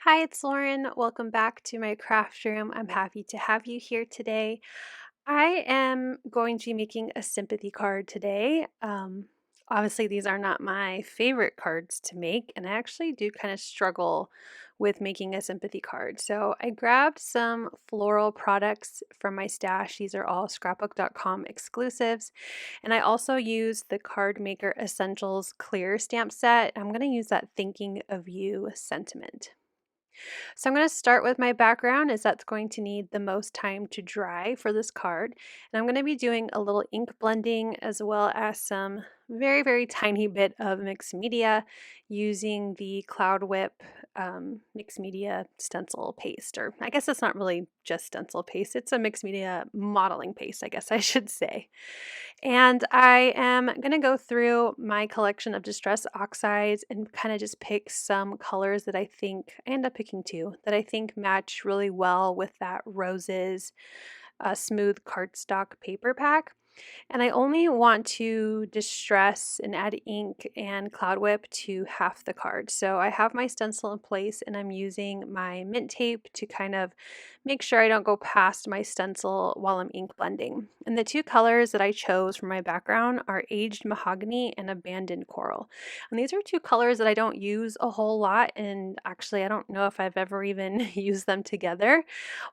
Hi, it's Lauren. Welcome back to my craft room. I'm happy to have you here today. I am going to be making a sympathy card today. Obviously, these are not my favorite cards to make, and I actually do kind of struggle with making a sympathy card. So I grabbed some floral products from my stash. These are all scrapbook.com exclusives. And I also used the Card Maker Essentials Clear stamp set. I'm going to use that Thinking of You sentiment. So I'm going to start with my background as that's going to need the most time to dry for this card. And I'm going to be doing a little ink blending as well as some very tiny bit of mixed media using the Cloud Whip mixed media stencil paste. Or I guess it's not really just stencil paste, it's a mixed media modeling paste, I guess I should say. And I am going to go through my collection of distress oxides and kind of just pick some colors that I think, I end up picking two, that I think match really well with that roses smooth cardstock paper pack. And I only want to distress and add ink and Cloud Whip to half the card. So I have my stencil in place and I'm using my mint tape to kind of make sure I don't go past my stencil while I'm ink blending. And the two colors that I chose for my background are Aged Mahogany and Abandoned Coral. And these are two colors that I don't use a whole lot, and actually I don't know if I've ever even used them together,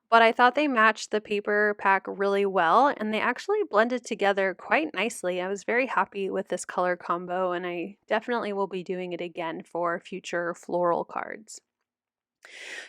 but I thought they matched the paper pack really well and they actually blended together quite nicely. I was very happy with this color combo and I definitely will be doing it again for future floral cards.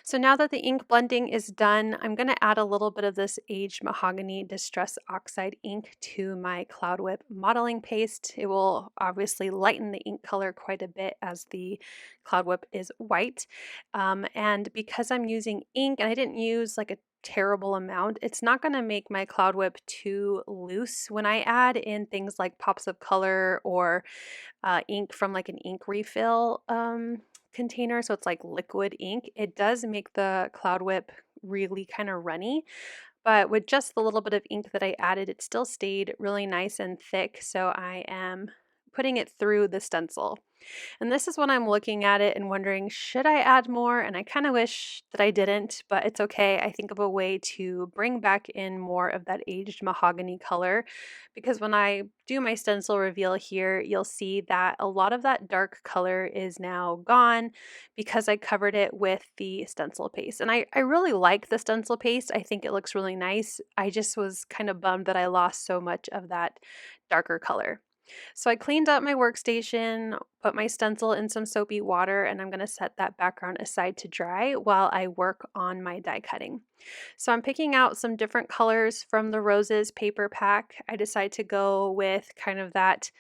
So now that the ink blending is done, I'm going to add a little bit of this Aged Mahogany Distress Oxide ink to my Cloud Whip modeling paste. It will obviously lighten the ink color quite a bit as the Cloud Whip is white. And because I'm using ink and I didn't use like a terrible amount, it's not going to make my Cloud Whip too loose when I add in things like pops of color or ink from like an ink refill container, so it's like liquid ink. It does make the Cloud Whip really kind of runny, but with just the little bit of ink that I added, it still stayed really nice and thick. So I am putting it through the stencil. And this is when I'm looking at it and wondering, should I add more? And I kind of wish that I didn't, but it's okay. I think of a way to bring back in more of that aged mahogany color, because when I do my stencil reveal here, you'll see that a lot of that dark color is now gone because I covered it with the stencil paste. And I really like the stencil paste. I think it looks really nice. I just was kind of bummed that I lost so much of that darker color. So I cleaned up my workstation, put my stencil in some soapy water, and I'm going to set that background aside to dry while I work on my die cutting. So I'm picking out some different colors from the Roses paper pack. I decided to go with kind of that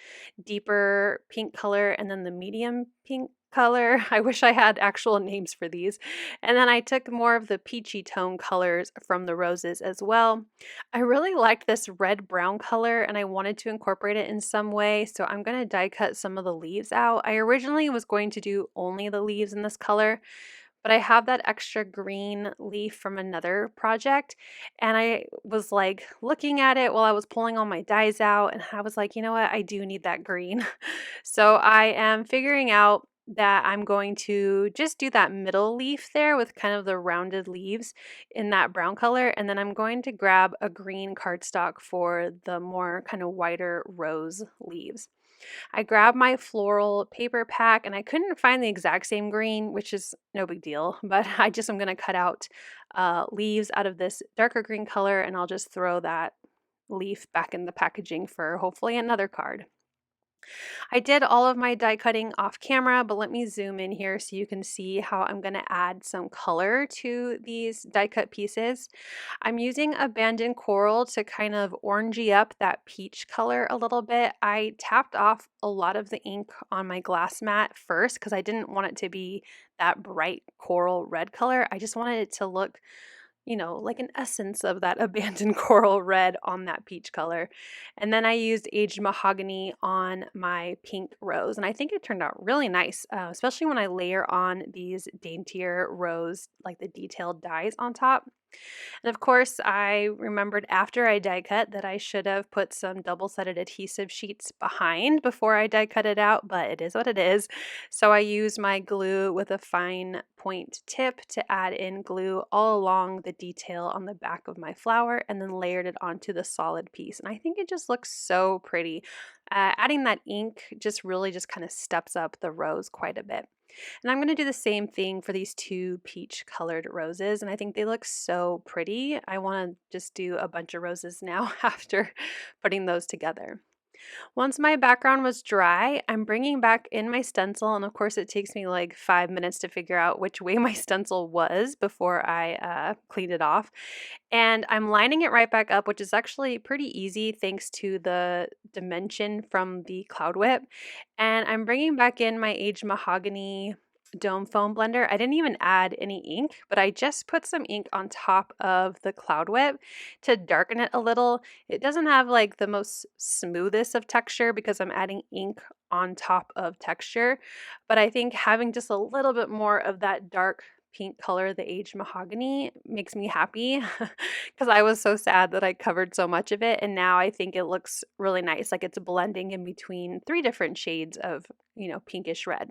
deeper pink color and then the medium pink color. I wish I had actual names for these. And then I took more of the peachy tone colors from the Roses as well. I really liked this red brown color and I wanted to incorporate it in some way, so I'm going to die cut some of the leaves out. I originally was going to do only the leaves in this color, but I have that extra green leaf from another project and I was like looking at it while I was pulling all my dies out and I was like, you know what, I do need that green. So I am figuring out that I'm going to just do that middle leaf there with kind of the rounded leaves in that brown color, and then I'm going to grab a green cardstock for the more kind of whiter rose leaves. I grabbed my floral paper pack and I couldn't find the exact same green, which is no big deal, but I'm going to cut out leaves out of this darker green color and I'll just throw that leaf back in the packaging for hopefully another card. I did all of my die cutting off camera, but let me zoom in here so you can see how I'm going to add some color to these die cut pieces. I'm using Abandoned Coral to kind of orangey up that peach color a little bit. I tapped off a lot of the ink on my glass mat first because I didn't want it to be that bright coral red color. I just wanted it to look, you know, like an essence of that abandoned coral red on that peach color. And then I used Aged Mahogany on my pink rose. And I think it turned out really nice, especially when I layer on these daintier rose, like the detailed dies on top. And of course, I remembered after I die cut that I should have put some double-sided adhesive sheets behind before I die cut it out, but it is what it is. So I used my glue with a fine point tip to add in glue all along the detail on the back of my flower and then layered it onto the solid piece. And I think it just looks so pretty. Adding that ink just really just kind of steps up the rose quite a bit. And I'm going to do the same thing for these two peach colored roses, and I think they look so pretty. I want to just do a bunch of roses now after putting those together. Once my background was dry, I'm bringing back in my stencil, and of course it takes me like 5 minutes to figure out which way my stencil was before I cleaned it off. And I'm lining it right back up, which is actually pretty easy thanks to the dimension from the Cloud Whip. And I'm bringing back in my aged mahogany dome foam blender. I didn't even add any ink, but I just put some ink on top of the Cloud Whip to darken it a little. It doesn't have like the most smoothest of texture because I'm adding ink on top of texture, but I think having just a little bit more of that dark pink color, the aged mahogany, makes me happy because I was so sad that I covered so much of it, and now I think it looks really nice, like it's blending in between three different shades of, pinkish red.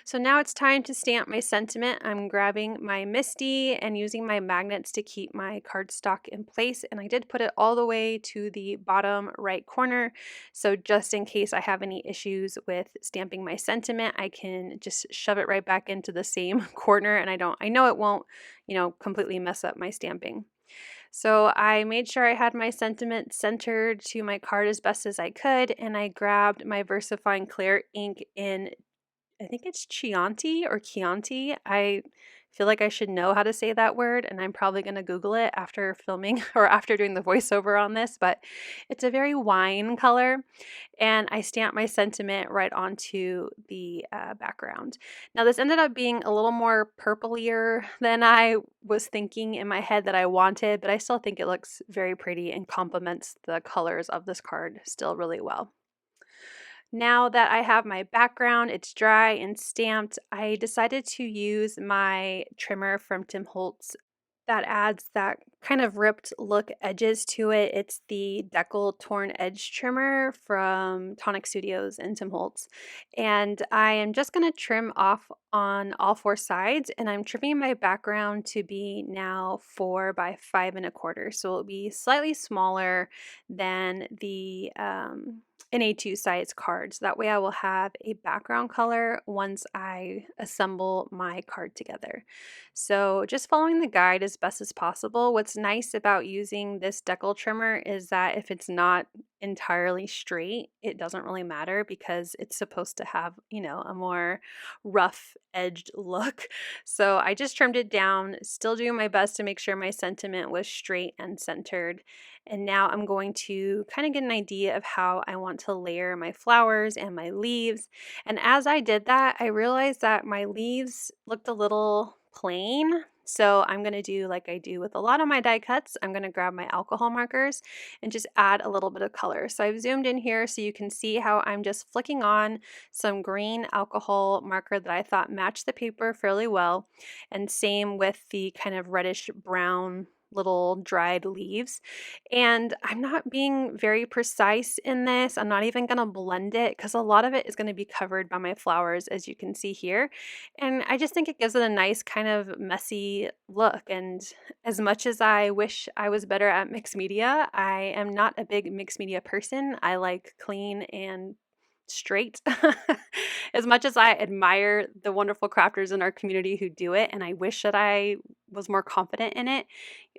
So now it's time to stamp my sentiment. I'm grabbing my Misty and using my magnets to keep my cardstock in place, and I did put it all the way to the bottom right corner, so just in case I have any issues with stamping my sentiment, I can just shove it right back into the same corner, and I know it won't, completely mess up my stamping. So I made sure I had my sentiment centered to my card as best as I could, and I grabbed my VersaFine Clair ink in, I think it's Chianti or Chianti. I feel like I should know how to say that word, and I'm probably going to Google it after filming or after doing the voiceover on this, but it's a very wine color, and I stamped my sentiment right onto the background. Now, this ended up being a little more purplier than I was thinking in my head that I wanted, but I still think it looks very pretty and complements the colors of this card still really well. Now that I have my background, it's dry and stamped, I decided to use my trimmer from Tim Holtz that adds that kind of ripped look edges to it. It's the Deckle Torn Edge Trimmer from Tonic Studios and Tim Holtz. And I am just going to trim off on all four sides, and I'm trimming my background to be now 4 by 5 1/4. So it'll be slightly smaller than the an A2 size card. So that way I will have a background color once I assemble my card together. So just following the guide as best as possible. What's nice about using this Deckle trimmer is that if it's not entirely straight, it doesn't really matter because it's supposed to have, a more rough edged look. So I just trimmed it down, still doing my best to make sure my sentiment was straight and centered. And now I'm going to kind of get an idea of how I want to layer my flowers and my leaves. And as I did that, I realized that my leaves looked a little plain. So I'm going to do like I do with a lot of my die cuts. I'm going to grab my alcohol markers and just add a little bit of color. So I've zoomed in here so you can see how I'm just flicking on some green alcohol marker that I thought matched the paper fairly well. And same with the kind of reddish brown little dried leaves. And I'm not being very precise in this. I'm not even going to blend it because a lot of it is going to be covered by my flowers, as you can see here. And I just think it gives it a nice kind of messy look. And as much as I wish I was better at mixed media, I am not a big mixed media person. I like clean and straight. As much as I admire the wonderful crafters in our community who do it, and I wish that I was more confident in it,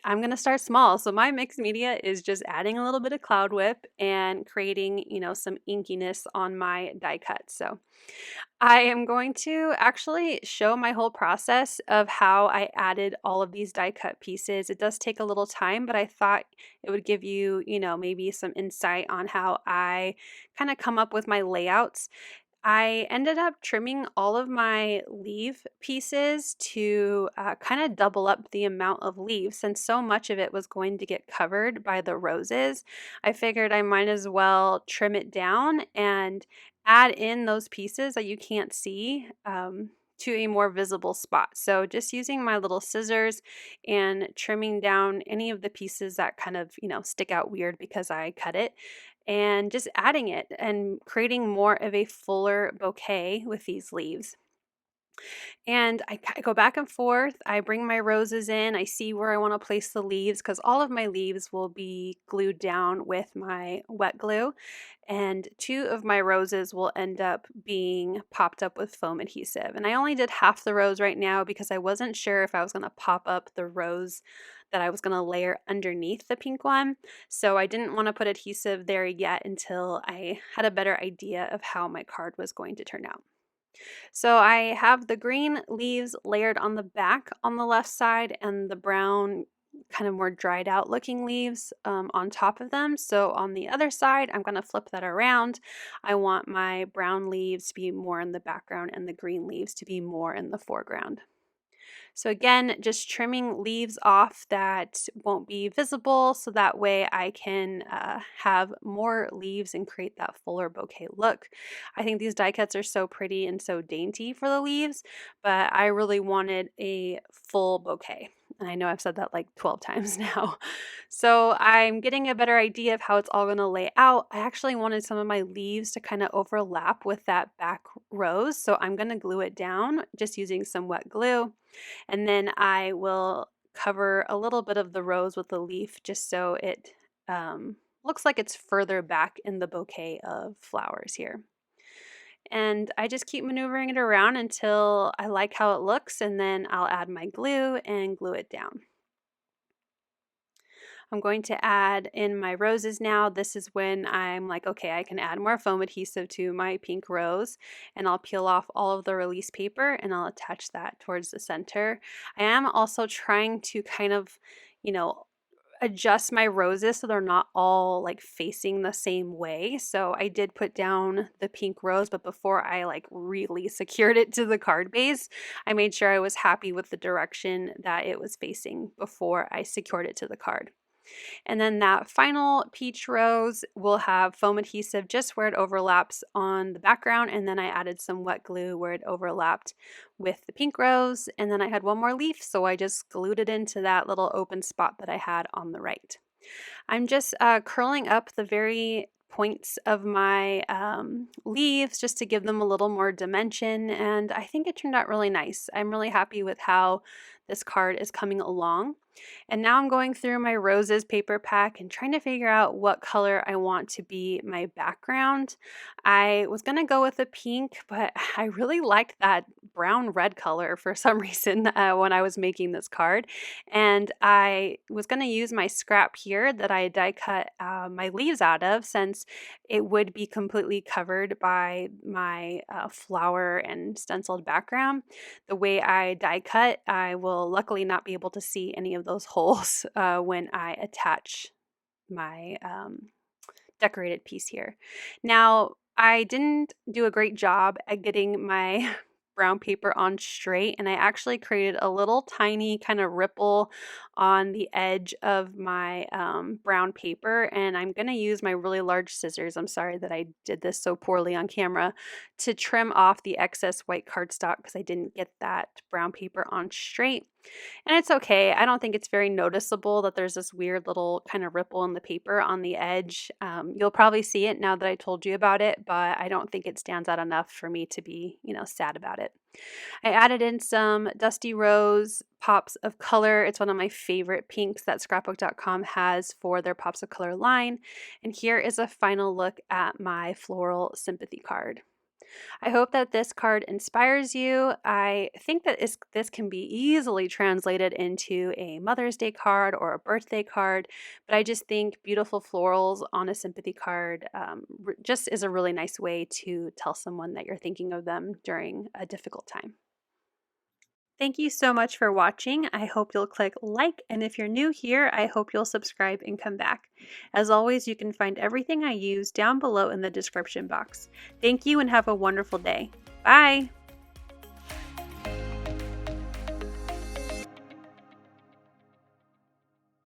I'm going to start small. So my mixed media is just adding a little bit of Cloud Whip and creating, some inkiness on my die cut. So I am going to actually show my whole process of how I added all of these die cut pieces. It does take a little time, but I thought it would give you, maybe some insight on how I kind of come up with my layouts. I ended up trimming all of my leaf pieces to kind of double up the amount of leaves since so much of it was going to get covered by the roses. I figured I might as well trim it down and add in those pieces that you can't see to a more visible spot. So just using my little scissors and trimming down any of the pieces that kind of, stick out weird because I cut it, and just adding it and creating more of a fuller bouquet with these leaves. And I go back and forth. I bring my roses in. I see where I want to place the leaves because all of my leaves will be glued down with my wet glue. And 2 of my roses will end up being popped up with foam adhesive. And I only did half the rose right now because I wasn't sure if I was going to pop up the rose that I was going to layer underneath the pink one. So I didn't want to put adhesive there yet until I had a better idea of how my card was going to turn out. So I have the green leaves layered on the back on the left side and the brown kind of more dried out looking leaves on top of them. So on the other side, I'm going to flip that around. I want my brown leaves to be more in the background and the green leaves to be more in the foreground. So again, just trimming leaves off that won't be visible so that way I can have more leaves and create that fuller bouquet look. I think these die cuts are so pretty and so dainty for the leaves, but I really wanted a full bouquet. And I know I've said that like 12 times now. So I'm getting a better idea of how it's all going to lay out. I actually wanted some of my leaves to kind of overlap with that back rose. So I'm going to glue it down just using some wet glue. And then I will cover a little bit of the rose with the leaf just so it looks like it's further back in the bouquet of flowers here. And I just keep maneuvering it around until I like how it looks, and then I'll add my glue and glue it down. I'm going to add in my roses now. This is when I'm like, okay, I can add more foam adhesive to my pink rose, and I'll peel off all of the release paper and I'll attach that towards the center. I am also trying to kind of, adjust my roses so they're not all like facing the same way. So I did put down the pink rose, but before I like really secured it to the card base, I made sure I was happy with the direction that it was facing before I secured it to the card. And then that final peach rose will have foam adhesive just where it overlaps on the background. And then I added some wet glue where it overlapped with the pink rose. And then I had one more leaf, so I just glued it into that little open spot that I had on the right. I'm just curling up the very points of my leaves just to give them a little more dimension, and I think it turned out really nice. I'm really happy with how this card is coming along. And now I'm going through my roses paper pack and trying to figure out what color I want to be my background. I was going to go with a pink, but I really liked that brown red color for some reason when I was making this card. And I was going to use my scrap here that I die cut my leaves out of, since it would be completely covered by my flower and stenciled background. The way I die cut, I will luckily not be able to see any of those holes when I attach my decorated piece here. Now, I didn't do a great job at getting my brown paper on straight, and I actually created a little tiny kind of ripple on the edge of my brown paper, and I'm going to use my really large scissors. I'm sorry that I did this so poorly on camera, to trim off the excess white cardstock because I didn't get that brown paper on straight. And it's okay. I don't think it's very noticeable that there's this weird little kind of ripple in the paper on the edge. You'll probably see it now that I told you about it, but I don't think it stands out enough for me to be, sad about it. I added in some Dusty Rose pops of color. It's one of my favorite pinks that scrapbook.com has for their pops of color line. And here is a final look at my floral sympathy card. I hope that this card inspires you. I think that this can be easily translated into a Mother's Day card or a birthday card, but I just think beautiful florals on a sympathy card just is a really nice way to tell someone that you're thinking of them during a difficult time. Thank you so much for watching. I hope you'll click like, and if you're new here, I hope you'll subscribe and come back. As always, you can find everything I use down below in the description box. Thank you and have a wonderful day. Bye!